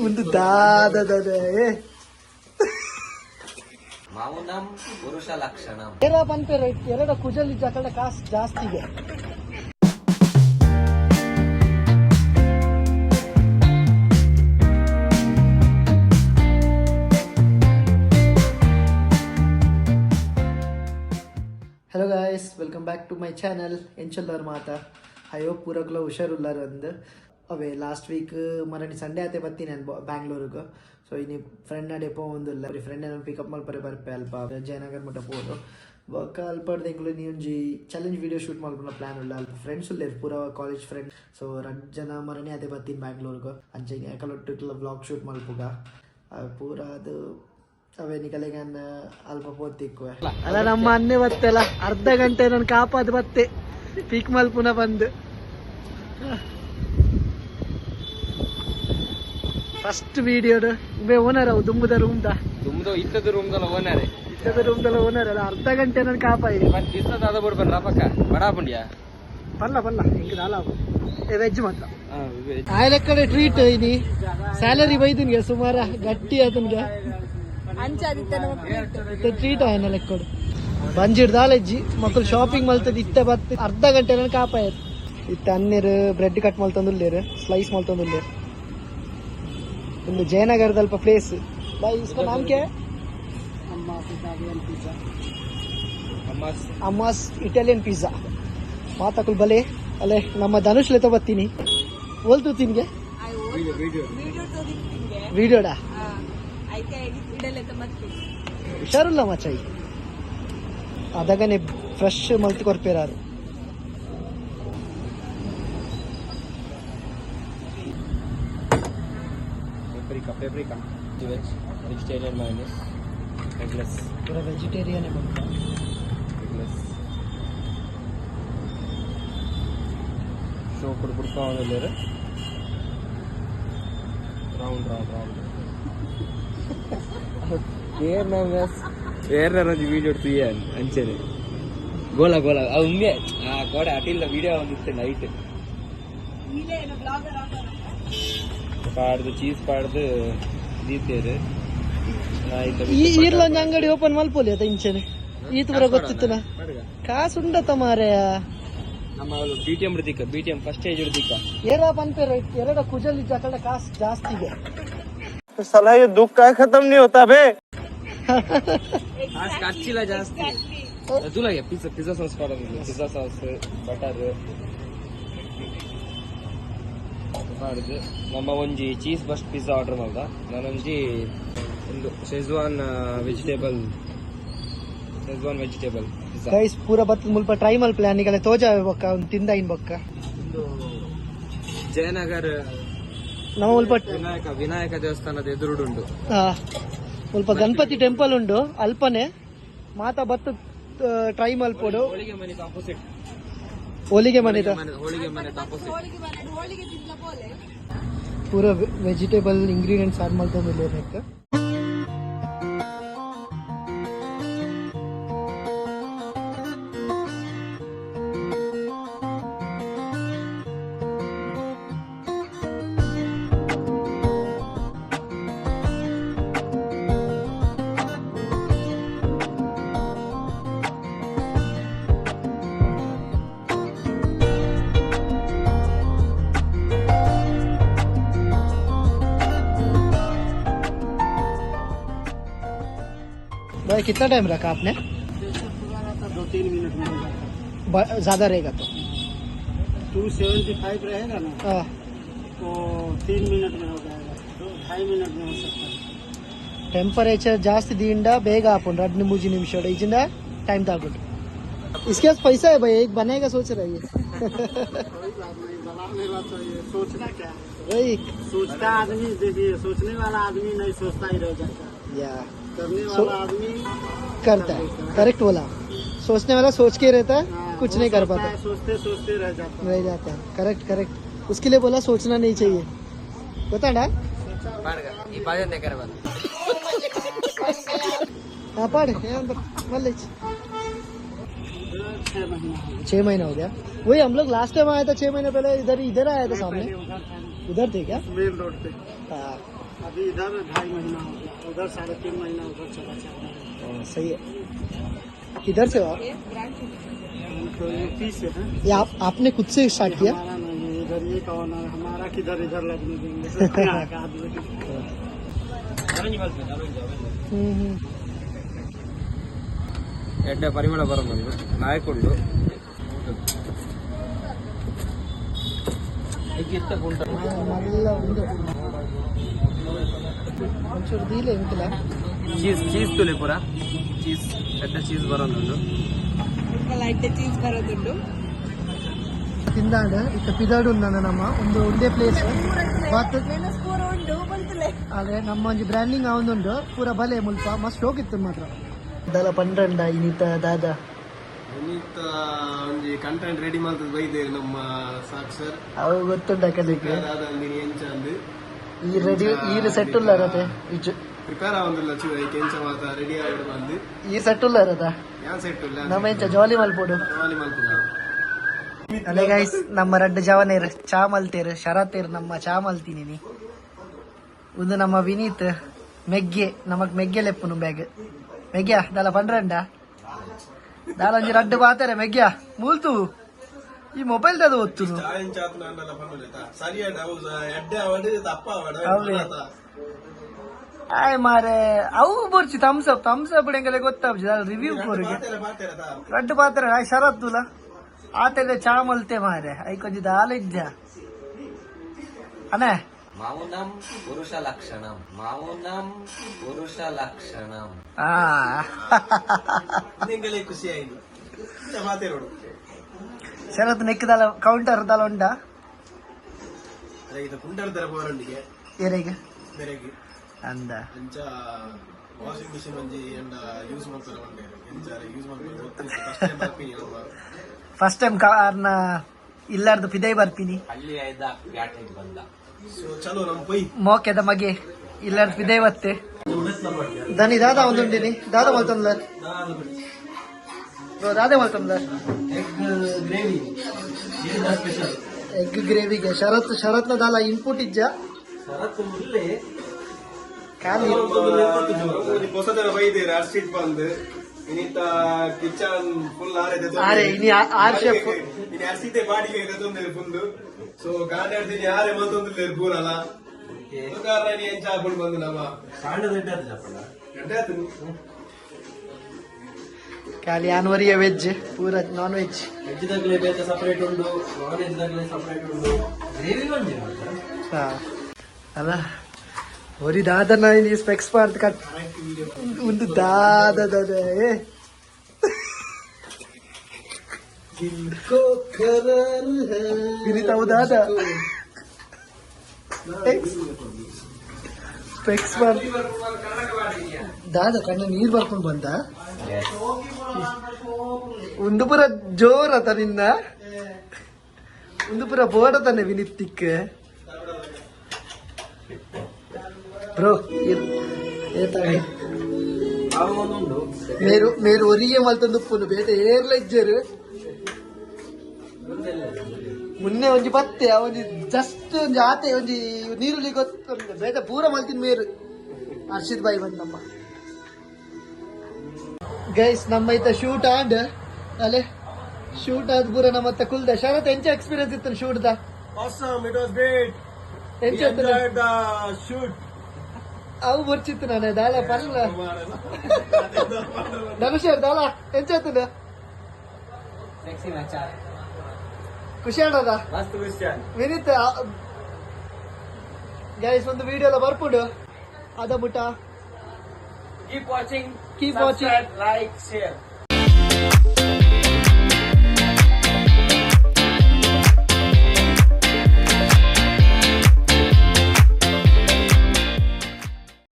ಒಂದು ದಾದ ಮೌನಂ ಪುರುಷ ಲಕ್ಷಣಂ. ಪಂಪೆ ಎರಡು ಕುಜಲಿ ಜಗಳ ಕಾಸು ಜಾಸ್ತಿ ಇದೆ. Hello guys, welcome back to my channel ಎಂಚಲ್ಲರ್ ಮಾತಾ. ಅಯ್ಯೋ ಪೂರಕ್ಲ ಹುಷಾರುಲ್ಲಾರ ಅಂದು ಅವೇ ಲಾಸ್ಟ್ ವೀಕ್ ಮರಣಿ ಸಂಡೇ ಆತೆ ಬತ್ತೀನಿ ನಾನು ಬ್ಯಾಂಗ್ಳೂರಿಗೆ. ಸೊ ಇನ್ನು ಫ್ರೆಂಡ್ ನಡೆ ಪೋಂದಿಲ್ಲ, ಫ್ರೆಂಡ್ ನಾನು ಪಿಕಪ್ ಮಲ್ಪರೆ ಬರ್ಪೆ ಅಲ್ಪ ಜಯನಗರ್ ಮಟ್ಟ ಪೋದು ಬೊಕ್ಕ ಅಲ್ಪಡ್ದು ಎಂಕ್ಲು ನೀಂಜಿ ಚಾಲೆಂಜ್ ವಿಡಿಯೋ ಶೂಟ್ ಮಾಡ್ಕೊಂಡು ಪ್ಲಾನ್ ಉಳ್ಳ ಅಲ್ಪ ಫ್ರೆಂಡ್ಸ್ ಉಳ್ಳೇರು ಪೂರ ಕಾಲೇಜ್ ಫ್ರೆಂಡ್. ಸೊ 2 ಜನ ಮರಣಿ ಆತೆ ಬತ್ತೀನಿ ಬ್ಯಾಂಗ್ಳೂರ್ಗೆ ಅಂಚೆ ಯಾಕಲೊಟ್ಟಿಕ್ಲ ವ್ಲಾಗ್ ಶೂಟ್ ಮಲ್ಪುಗ ಪೂರ ಅದು ಅವೇ ನಿಕಲೆಗನ್ನ ಅಲ್ಪ ಪೋತಿಕ್ಕುವೆ ಅಲ್ಲ ನಮ್ಮ ಅನ್ನೆ ಬತ್ತೆಲ್ಲ ಅರ್ಧ ಗಂಟೆ ನಾನು ಕಾಪಾದ ಬತ್ತೆ ಪೀಕ್ ಮಲ್ ಪುನಃ ಬಂದು ಫಸ್ಟ್ ವಿಡಿಯೋಡು ಇವೇ ಓನರ್ ಅವು ದುಂಬುದ ರೂಮ್ದ ಇತ್ತದ ರೂಮ್ದಲ್ಲ ಓನರ್ ಓನರ್ ಅಲ್ಲ ಅರ್ಧ ಗಂಟೆ ನಾನು ಕಾಪಾಯಿದೆ ಬಡಾಪುಂಡ್ಯಾ ಪಲ್ಲ ಹಿಂಗೆ ದಾಲಾವು ವೆಜ್ ಮಾತ್ರ ಆಯ್ಲ ಕಡೆ ಟ್ರೀಟ್ ಇನಿ ಸ್ಯಾಲರಿ ಬೈದಿನ್ಗೆ ಸುಮಾರ ಗಟ್ಟಿ ಅದನ್ಗೆ ಟ್ರೀಟ್ ಆಯ್ನ ಲೆಕ್ಕೊಡು ಬಂಜಿಡ್ದಾಲಜ್ಜಿ ಮಕ್ಕಳು ಶಾಪಿಂಗ್ ಮಲ್ತದ ಇತ್ತೆ ಬತ್ತ ಅರ್ಧ ಗಂಟೆ ನಾನು ಕಾಪಾಯತ್ ಇತ್ತ ಅನ್ನೀರು ಬ್ರೆಡ್ ಕಟ್ ಮಲ್ತಂದುಲ್ಲೇರು ಸ್ಲೈಸ್ ಮಲ್ತಂದುಲ್ಲೇರು ಒಂದು ಜಯನಗರದ ಅಲ್ಪ ಪ್ಲೇಸ್ ಬಾಯ್ ಇಸ್ಕೊ ನಾಮ್ಕೆ ಅಮ್ಮಾಸ್ ಇಟಾಲಿಯನ್ ಪಿಜ್ಜಾ ಮಾತಾಕುಲ್ ಬಲೆ ಅಲ್ಲೇ ನಮ್ಮ ಧನುಷ್ ಲೆತ ಬತ್ತೀನಿ ಓಲ್ತು ತಿನ್ಗೆ ವಿಡಿಯೋಡಾ ಹುಷಾರಿಲ್ಲ ಮಚಾಯಿ ಅದಗನೆ ಫ್ರೆಶ್ ಮಲ್ತಿ ಕೊರ್ಪೇರಾರು paprika vegetarian mayonnaise eggless pura vegetarian hai banka eggless show kudurka avellere round ಏರ್ನ ವಿಡಿಯೋ ತುಯ್ಯಾನ್ ಅಂಚನೆ ಗೋಲ ಉಮ್ಮೆ ಆ ಗೋಡೆ ಅಟಿಲ್ಲ ವಿಡಿಯೋ ಒಂದಿತ್ತು ನೈಟ್ ಪಾಡ್ದು ಚೀಸ್ ಪಾಡ್ದು ದೀತೇರು ಈರ್ಲೊಂದು ಅಂಗಡಿ ಓಪನ್ ಮಲ್ಪೋಲಿ ಅದ ಇಂಚನೆ ಈತ ಬರ ಗೊತ್ತಿತ್ತನ ಕಾಸು ಉಂಡತ ಮಾರೆಯ ನಮ್ಮ ಬಿಟಿಎಂ ಫಸ್ಟ್ ಸ್ಟೇಜ್ ಹಿಡಿದಿಕ್ಕ ಏರ ಪಂಪೆ ಎರಡು ಕುಜಲಿ ಜಗಳ ಕಾಸು ಜಾಸ್ತಿ ಇದೆ. साला ये दुख का खत्म नहीं होता बे. ಖರ್ಚಿಲ್ಲ ಜಾಸ್ತಿ ಅದುಲಾಗೆ pizza sauce pizza sauce butter ಮಾಡಿದ್ದು ನಮ್ಮ ಒಂಜಿ ಚೀಸ್ ಬಸ್ಟ್ ಪಿಜ್ಜಾ ಆರ್ಡರ್ ಮಾಡ್ದ ನಾನೊಂಜಿ ಒಂದು ಶೆಜ್ವಾನ್ ವೆಜಿಟೇಬಲ್ ಪಿಜ್ಜಾ ಗೈಸ್ ಪೂರ ಬತ್ತದ ಮುಲ್ಪ ಟ್ರೈ ಮಲ್ ಪ್ಲಾನ್ ಈಗಲೇ ತೋಜ ಬೊಕ್ಕ ಒಂದು ತಿಂದ ಇನ್ ಬೊಕ್ಕ ಜಯನಗರ್ ನಮ್ಮ ಮುಲ್ಪ ವಿನಾಯಕ ದೇವಸ್ಥಾನದ ಎದುರುಡುಂಡು ಸ್ವಲ್ಪ ಗಣಪತಿ ಟೆಂಪಲ್ ಉಂಡು ಅಲ್ಪನೆ ಮಾತಾ ಬತ್ತ ಟ್ರೈ ಮಲ್ಪೋಡು ಹೋಳಿಗೆ ಮನೆ ಪೂರ ವೆಜಿಟೇಬಲ್ ಇಂಗ್ರೀಡಿಯೆಂಟ್ಸ್ ಆಡ್ ಮಲ್ತಂದಿಲ್ಲ. भाई कितना टाइम रखा आपने? 2-3 मिनट में हो जाता. ज्यादा रहेगा तो 275 रहेगा ना तो 3 मिनट में हो जाएगा. 2-2.5 मिनट में हो सकता है. टेम्परेचर जास्ती दींडा ಬೇಗ ಹಾಕೊಂಡು 2-3 ನಿಮಿಷ ಇದರಿಂದ ಟೈಮ್ ತಗೊಂಡು. इसके पास पैसा है भाई, एक बनेगा सोच रही है. बनाने वाला चाहिए, सोचना क्या है भाई. सोचता आदमी, देखिए सोचने वाला आदमी नहीं सोचता ही रह जाता है, या करने वाला आदमी करता है. करेक्ट बोला. सोचने वाला सोच के रहता है, कुछ नहीं कर पाता, सोचते सोचते रह जाता है. करेक्ट उसके लिए बोला सोचना नहीं चाहिए. बता ना पढ़ 6 महीना हो गया. वही हम लोग लास्ट टाइम आया था 6 महीने पहले, इधर आया था सामने. उधर थे क्या? मेन रोड पे. हाँ अभी इधर 2.5 महीना हो गया, उधर 3.5 महीना, उधर चला जा रहा है। सही है. किधर से हो आप? हम तो यूपी से हैं। ये आपने खुद से स्टार्ट किया? हमारा नहीं है, इधर ये कौन है, हमारा किधर इधर लगने देंगे। यहाँ का आदमी। ಎಡ್ಡೆ ಪರಿಮಳ ಬರೋದು ನಾಯಕೊಂಡು మళ్ళా ఉంది కొంచెం దీలే ఇంకలా ಚೀಸ್ ತುಲಿ ಪೂರ ಚೀಸ್ ಎಡ್ಡೆ ಚೀಸ್ ಬರೋದು ತಿಂದಾಡ ಇತ್ತ ಪಿದಾಡು ನಮ್ಮ ಒಂದು ಒಂದೇ ಪ್ಲೇಸ್ ಅದೇ ನಮ್ಮ ಒಂಜಿ ಬ್ರ್ಯಾಂಡಿಂಗ್ ಅವೊಂದುಂಡು ಪೂರ ಬಲೆ ಮುಲ್ಪ ಮಸ್ತ್ ಹೋಗಿತ್ತು ಮಾತ್ರ ದಾದ ಪಂಡ್ರಂಡ ಇನ್ನಿತ ದಾದ ಇನ್ನಿತ್ತ ಒಂಜಿ ಕಂಟೆಂಟ್ ರೆಡಿ ಮಾಡ್ತದ ಬೈದೇರು ನಮ್ಮ ಸಾಕ್ ಸರ್ ಅವು ಗೊತ್ತುಂಡ ಕಲಿಕೆ ಅದಂದಿನಿ ಎಂಚಂದು ಈ ರೆಡಿ ಈ ಸೆಟ್ ಉಲ್ಲ ರತೆ ಇಜ್ಜು ಪ್ರಿಪೇರ್ ಆವಂದಿಲ್ಲ ಚೂರ ಐಕೆ ಎಂಚ ಮಾತ ರೆಡಿ ಆಗಿ ಬಂದು ಈ ಸೆಟ್ ಉಲ್ಲ ರತ ಯಾನ್ ಸೆಟ್ ಇಲ್ಲ ನಮ್ಮ ಎಂಚ ಜಾಲಿ ಮಲ್ಪೋಡು ಜಾಲಿ ಮಲ್ಪುದ ಅದೇ ಗೈಸ್ ನಮ್ಮ ರಡ್ಡ್ ಜವನೇರ್ ಚಾ ಮಲ್ತೇರ್ ಶರತ್ತೇರ್ ನಮ್ಮ ಚಾ ಮಲ್ತೀನಿ ಒಂದು ನಮ್ಮ ವಿನೀತ್ ಮೆಗ್ಗೆ ನಮಕ್ ಮೆಗ್ಗೆ ಲೆಪ್ಪುನು ಬ್ಯಾಗ್ ಮೆಗ್ಗ್ಯಾ ದಾಲ ಪಂಡ್ರಂಡ ದಾಲ ಒಂಜಿ ರಡ್ಡ್ ಪಾತೆರೆ ಮೆಗ್ಗ್ಯಾ ಮೂಲ್ತು ಈ ಮೊಬೈಲ್ ದಾದ ಒತ್ತುನು ಚಾತ್ ನಂದಲ್ಲ ಪಂಡುಲೇತ ಸರಿಯಾದ ಎಡ್ಡೆ ಅವಡು ತಪ್ಪ ಅವೇ. ಅವಡ ಆಯ್ ಮಾರೆ ಅವು ಬರ್ಚಿ ಥಮ್ಸ್ ಅಪ್ ಎಂಗಲೆ ಗೊತ್ತಾಗ್ಜಿ ರಿವ್ಯೂ ಕೊರಿಗೆ ಪಾತೆರ ತಾ ರಡ್ಡ್ ಪಾತೆರೆ ಆಯ್ ಶರತ್ತುಲ ಆತೆಲೆ ಚಾ ಮಲ್ತೆ ಮಾರೆ ಐ ಕೊಂಚ ದಾಲ ಇಜ್ಜ ಅನೇ మౌనం పురుష లక్షణం మౌనం పురుష లక్షణం ಆ ನಿಂಗಲೇ ಖುಷಿ ಆಯ್ತು ಮಾತೇರೋಡು ಶರತ್ ನೆಕ್ಕಿದಲ್ಲ ಕೌಂಟರ್ ದಲ ಉಂಡ ಅದೇ ಇದು ಕುಂಟರ್ ತರ ಬೋರಂಡಿಗೆ ಏರೆಗೆ ಬೆರೆಗೆ ಅಂದ ಎಂಚ ವಾಷಿಂಗ್ ಮಿಷಿನ್ ಒಂಜಿ ಎಂಡ ಯೂಸ್ ಮಾಡ್ತಾರೆ ಒಂದೇ ಎಂಚ ಯೂಸ್ ಮಾಡ್ತಾರೆ ಗೊತ್ತಿಲ್ಲ ಫಸ್ಟ್ ಟೈಮ್ ಬರ್ತೀನಿ ನಮ್ಮ ಫಸ್ಟ್ ಟೈಮ್ ಕಾರ್ನ ಇಲ್ಲಾರ್ದು ಪಿದೈ ಬರ್ತೀನಿ ಹಳ್ಳಿ ಐದ ಪ್ಯಾಟೆಗೆ ಬಂದ ಸೊ ಚಲೋ ನಮ್ಮ ಪೈ ಮೋಕೆದ ಮಗೆ ಇಲ್ಲಾರ್ದು ಪಿದೈ ಬತ್ತೆ ದನಿ ದಾದ ಒಂದುಂಡಿನಿ ದಾದ ಮಲ್ತಂದ್ಲ ದಾದೆ ಮಲ್ತಂದ್ಲ ಎಗ್ ಗ್ರೇವಿಗೆ ಶರತ್ನ ದಾಲ ಇನ್ಪುಟ್ ಇಜ್ಜ ಖಾಲಿ ಹೊಸದರ ಬೈದೇರು ಅರ್ಸಿಟ್ ಬಂದು ಇನ್ನಿತ್ತ ಕಿಚನ್ ಫುಲ್ ಆರೆ ಇನಿ ಆರ್ ಶೆಫ್ ಇನ್ನು ಅರ್ಸಿತೆ ಬಾಡಿಗೆ ಗತೊಂದಿರು ಫುಲ್ ಸೊ ಕಾಂಡಾಡ್ತೀನಿ ಯಾರೇ ಮಲ್ತೊಂದಿರ್ಲೇರು ಪೂರಲ್ಲ ಕಾರಣ ನೀ ಎಂಚ ಹಾಕೊಂಡು ಬಂದು ನಮ್ಮ ಗಂಟೆ ಆಯ್ತು ಖಾಲಿ ಆನ್ವರಿಯ ವೆಜ್ ಪೂರ ನಾನ್ ವೆಜ್ ವೆಜ್ ದಾಗಲೇ ಬೇರೆ ಸಪರೇಟ್ ಉಂಟು ನಾನ್ ವೆಜ್ ದಾಗಲೇ ಸಪರೇಟ್ ಉಂಟು ಗ್ರೇವಿ ಬಂದಿ ಹಾ ಅಲ್ಲ ಒರಿ ದಾದನ ಇಲ್ಲಿ ಸ್ಪೆಕ್ಸ್ ಮಾಡ್ತ ಕಟ್ ಒಂದು ದಾದ ವಿನಿತಾವು ದಾದ ಸ್ಪೆಕ್ಸ್ ಮಾಡ್ ದಾದ ಕಣ್ಣ ನೀರ್ ಬರ್ಕೊಂಡು ಬಂದ ಒಂದು ಪುರ ಜೋರತ ನಿನ್ನ ಒಂದು ಪುರ ಬೋಡತಾನೆ ವಿನಿತ್ತಿಕ್ ಬ್ರೋ మీరు ఒరిగే మల్తందు పును బేట ఏర్ల ఇచ్చారు ಮುನ್ನೆ ಒಂಜಿ ಬತ್ತೆ ಒಂಜಿ ಜಸ್ಟ್ ಒಂಜಿ ಆತೆ ಒಂಜಿ ನೀರುಳ್ಳಿ ಗೊತ್ತು ಬೇಟ ಪೂರ ಮಲ್ತಿನ ಮೇರು ಹರ್ಷಿತ್ ಬಾಯಿ ಬಂದ್ ನಮ್ಮ ಗೈಸ್ ನಮ್ಮ ಇತ್ತ ಶೂಟ್ ಆಂಡ್ ಅಲೆ ಶೂಟ್ ಆದ್ ಪೂರ ನಮ್ಮ ಹತ್ತ ಕುಲ್ದ ಶರತ್ ಎಂಚ ಎಕ್ಸ್ಪೀರಿಯನ್ಸ್ ಇತ್ತು shoot the awesome it was great ಎಂಚ we enjoyed the shoot ಅವು ಬರ್ಚಿತ್ತು ನಾನು ದಾಲ ಪರ್ಲ ಧನುಷರ್ ದಾಲ ಎಂಚ ಆಯ್ತದ ಖುಷಿ ಆಡೋದ ಮಸ್ತ್ ಕ್ರಿಶ್ಚಿಯನ್ ವಿನೀತ್ ಗೈಸ್ ಒಂದು ವಿಡಿಯೋ ಎಲ್ಲ ಬರ್ಪುಡು ಅದ ಮುಟ keep watching keep watching like share